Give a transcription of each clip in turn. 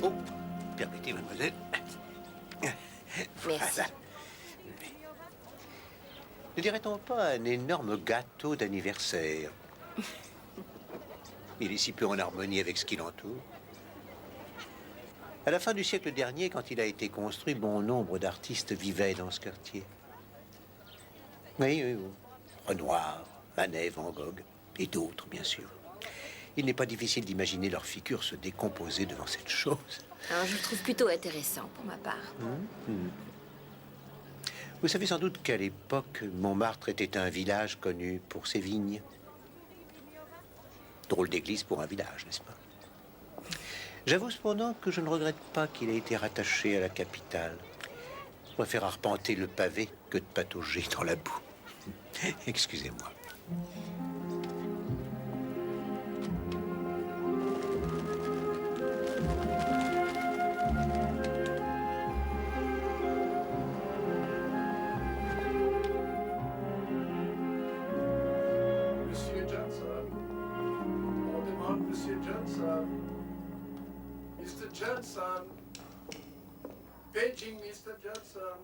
Oh, permettez, mademoiselle. Merci. Voilà. Ne dirait-on pas un énorme gâteau d'anniversaire? Il est si peu en harmonie avec ce qui l'entoure. À la fin du siècle dernier, quand il a été construit, bon nombre d'artistes vivaient dans ce quartier. Oui, oui, oui. Renoir, Manet, Van Gogh, et d'autres, bien sûr. Il n'est pas difficile d'imaginer leurs figures se décomposer devant cette chose. Alors, je le trouve plutôt intéressant, pour ma part. Vous savez sans doute qu'à l'époque, Montmartre était un village connu pour ses vignes. Drôle d'église pour un village, n'est-ce pas? J'avoue cependant que je ne regrette pas qu'il ait été rattaché à la capitale. Je préfère arpenter le pavé que de patauger dans la boue. Excusez-moi. Monsieur Johnson. On demande Monsieur Johnson. Mr. Johnson. Paging Mr. Johnson.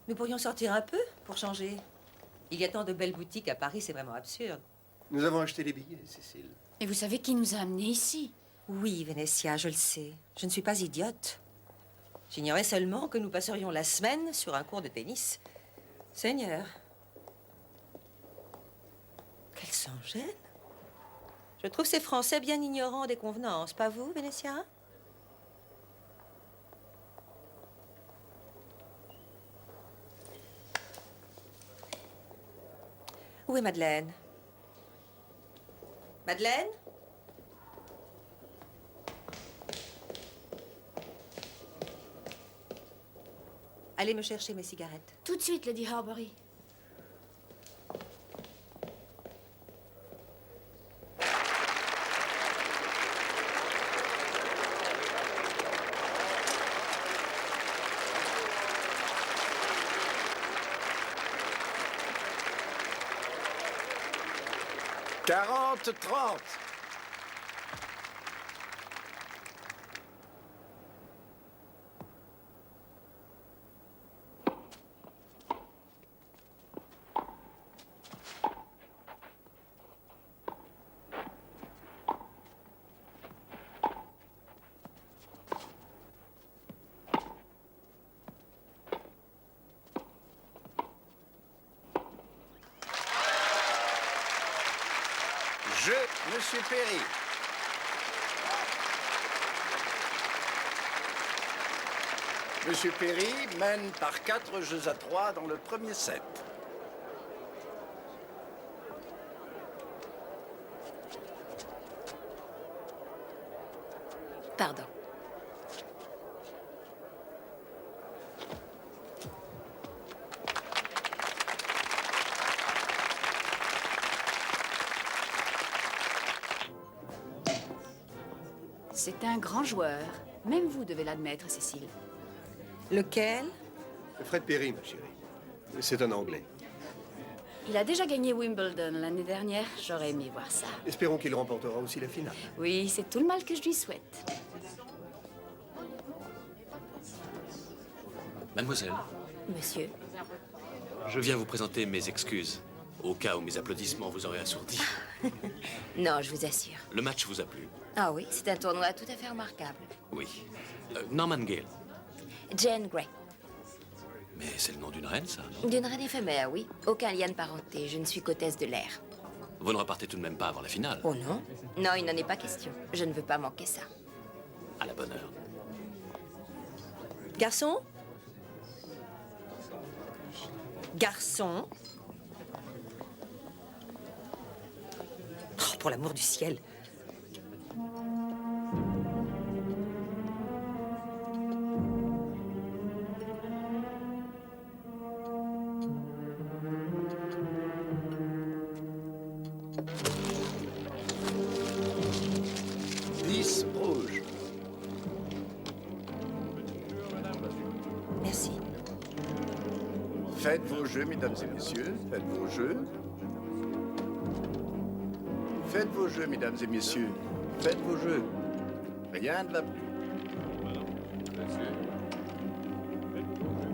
Nous pourrions sortir un peu pour changer. Il y a tant de belles boutiques à Paris, c'est vraiment absurde. Nous avons acheté les billets, Cécile. Et vous savez qui nous a amenés ici? Oui, Vénétia, je le sais. Je ne suis pas idiote. J'ignorais seulement que nous passerions la semaine sur un cours de tennis. Seigneur. Qu'elle s'en gêne. Je trouve ces Français bien ignorants des convenances. Pas vous, Vénétia? Où est Madeleine? Madeleine? Allez me chercher mes cigarettes. Tout de suite, Lady Horbury. « 40-30. Jeu, Monsieur Perry. Monsieur Perry mène par 4-3 dans le premier set. Pardon. C'est un grand joueur. Même vous devez l'admettre, Cécile. Lequel? Fred Perry, ma chérie. C'est un Anglais. Il a déjà gagné Wimbledon l'année dernière. J'aurais aimé voir ça. Espérons qu'il remportera aussi la finale. Oui, c'est tout le mal que je lui souhaite. Mademoiselle, Monsieur. je viens vous présenter mes excuses, au cas où mes applaudissements vous auraient assourdi. Non, je vous assure. Le match vous a plu? Ah oui, c'est un tournoi tout à fait remarquable. Oui. Norman Gale. Jane Grey. Mais c'est le nom d'une reine, ça, non? D'une reine éphémère, oui. Aucun lien de parenté. Je ne suis qu'hôtesse de l'air. Vous ne repartez tout de même pas avant la finale. Oh non? Non, il n'en est pas question. Je ne veux pas manquer ça. À la bonne heure. Garçon? Garçon? Oh, pour l'amour du ciel. Rouge. Merci. Faites vos jeux, mesdames et messieurs. Faites vos jeux. Faites vos jeux, mesdames et messieurs. Faites vos jeux. Rien ne va plus.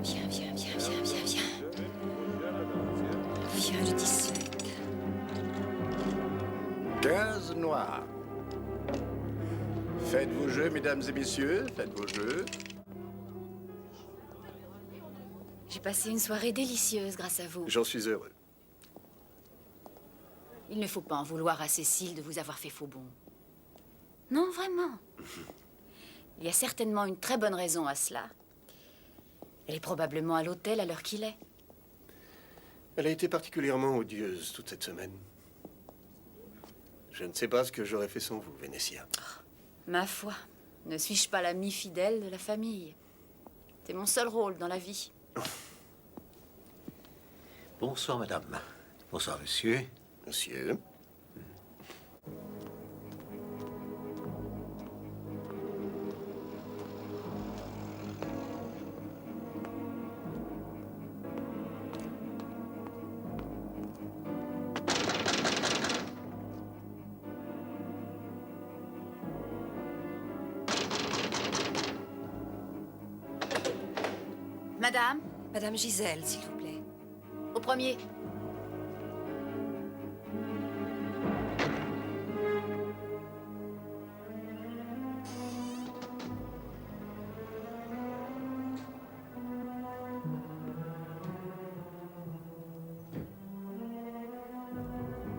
Viens, viens, viens, viens, viens, viens. Viens, je dis 7. 15 noirs. Faites vos jeux, mesdames et messieurs. Faites vos jeux. J'ai passé une soirée délicieuse grâce à vous. J'en suis heureux. Il ne faut pas en vouloir à Cécile de vous avoir fait faux bond. Non, vraiment. Il y a certainement une très bonne raison à cela. Elle est probablement à l'hôtel à l'heure qu'il est. Elle a été particulièrement odieuse toute cette semaine. Je ne sais pas ce que j'aurais fait sans vous, Vénétia. Ma foi, ne suis-je pas l'amie fidèle de la famille? C'est mon seul rôle dans la vie. Bonsoir, madame. Bonsoir, monsieur. Monsieur, Madame, Madame Gisèle, s'il vous plaît. au premier.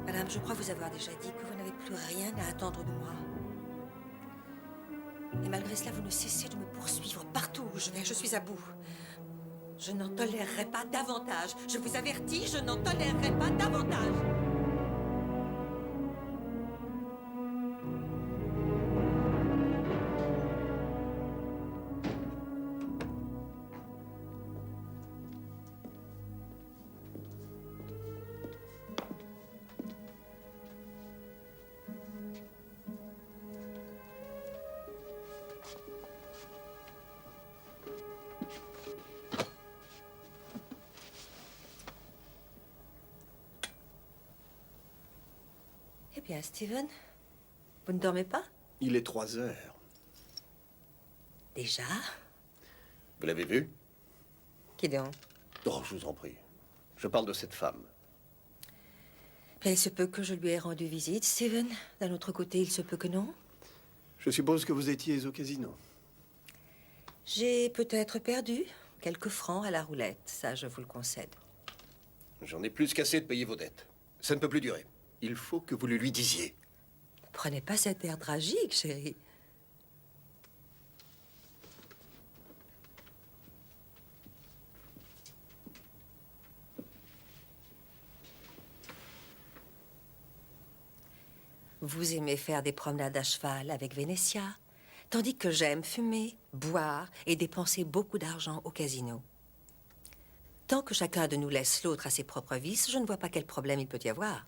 Madame, je crois vous avoir déjà dit que vous n'avez plus rien à attendre de moi. Et malgré cela, vous ne cessez de me poursuivre partout où je vais. Je suis à bout. Je n'en tolérerai pas davantage. Je vous avertis, je n'en tolérerai pas davantage. Eh bien, Steven, vous ne dormez pas? il est 3 heures. Déjà? Vous l'avez vu? Qui donc? Oh, je vous en prie. Je parle de cette femme. Bien, il se peut que je lui ai rendu visite, Steven. D'un autre côté, il se peut que non. Je suppose que vous étiez au casino. J'ai peut-être perdu quelques francs à la roulette, ça je vous le concède. J'en ai plus qu'assez de payer vos dettes. Ça ne peut plus durer. Il faut que vous le lui disiez. Ne prenez pas cet air tragique, chérie. Vous aimez faire des promenades à cheval avec Vénétia, tandis que j'aime fumer, boire et dépenser beaucoup d'argent au casino. Tant que chacun de nous laisse l'autre à ses propres vices, je ne vois pas quel problème il peut y avoir.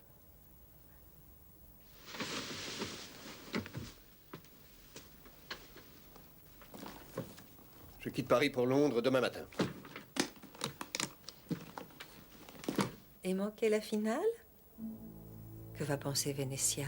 Je quitte Paris pour Londres demain matin. Et manquer la finale? Que va penser Vénétia?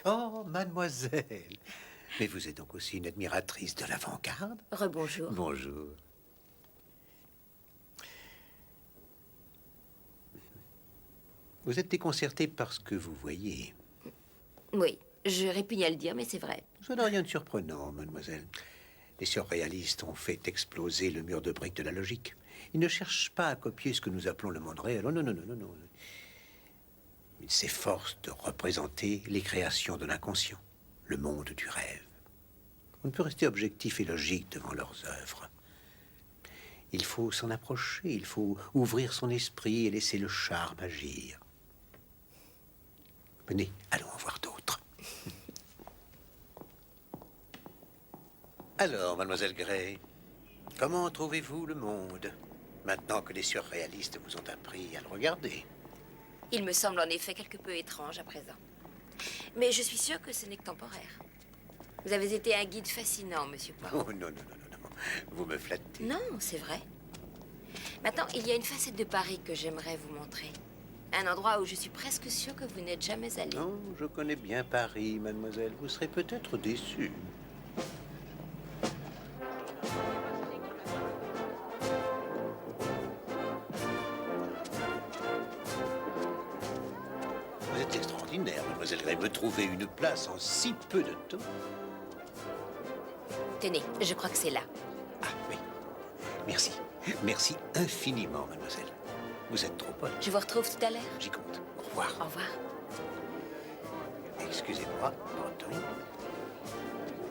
Oh, mademoiselle. Mais vous êtes donc aussi une admiratrice de l'avant-garde? Rebonjour. Bonjour. Vous êtes déconcertée par ce que vous voyez. Oui, je répugne à le dire, mais c'est vrai. Ça n'a rien de surprenant, mademoiselle. Les surréalistes ont fait exploser le mur de briques de la logique. Ils ne cherchent pas à copier ce que nous appelons le monde réel. Oh, non, non, non, non, non. Ils s'efforcent de représenter les créations de l'inconscient, le monde du rêve. On ne peut rester objectif et logique devant leurs œuvres. Il faut s'en approcher, il faut ouvrir son esprit et laisser le charme agir. Venez, allons en voir d'autres. Alors, mademoiselle Gray, comment trouvez-vous le monde, maintenant que les surréalistes vous ont appris à le regarder? Il me semble en effet quelque peu étrange à présent. Mais je suis sûre que ce n'est que temporaire. Vous avez été un guide fascinant, monsieur Poirot. Oh non, non, non, non, non. Vous me flattez. Non, c'est vrai. Maintenant, il y a une facette de Paris que j'aimerais vous montrer. Un endroit où je suis presque sûre que vous n'êtes jamais allé. Non, je connais bien Paris, mademoiselle. Vous serez peut-être déçue. Vous êtes extraordinaire, mademoiselle Gray. Me trouver une place en si peu de temps. Tenez, je crois que c'est là. Ah oui. Merci. Merci infiniment, mademoiselle. Vous êtes trop bonne. Je vous retrouve tout à l'heure. J'y compte. Au revoir. Au revoir. Excusez-moi, pardon.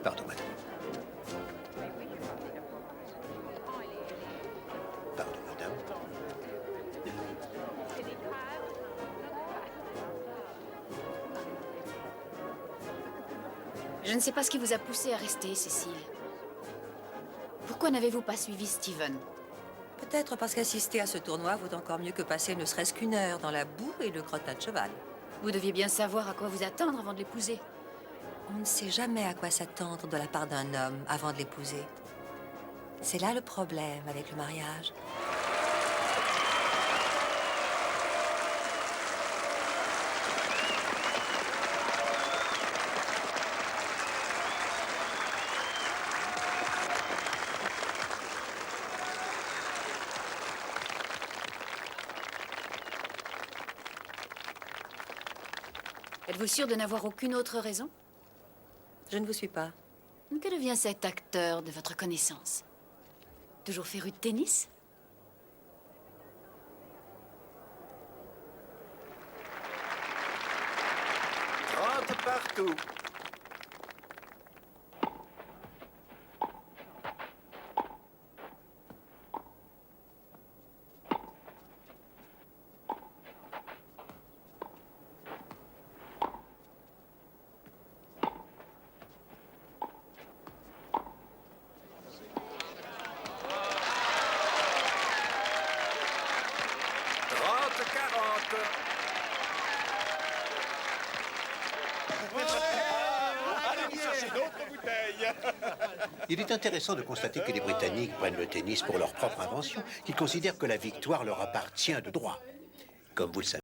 Pardon, madame. Pardon, madame. Je ne sais pas ce qui vous a poussé à rester, Cécile. Pourquoi n'avez-vous pas suivi Steven? Peut-être parce qu'assister à ce tournoi vaut encore mieux que passer ne serait-ce qu'une heure dans la boue et le crottin de cheval. Vous deviez bien savoir à quoi vous attendre avant de l'épouser. On ne sait jamais à quoi s'attendre de la part d'un homme avant de l'épouser. C'est là le problème avec le mariage. Êtes-vous sûr de n'avoir aucune autre raison? Je ne vous suis pas. Que devient cet acteur de votre connaissance? Toujours féru de tennis? Rentre partout. Il est intéressant de constater que les Britanniques prennent le tennis pour leur propre invention, qu'ils considèrent que la victoire leur appartient de droit. Comme vous le savez,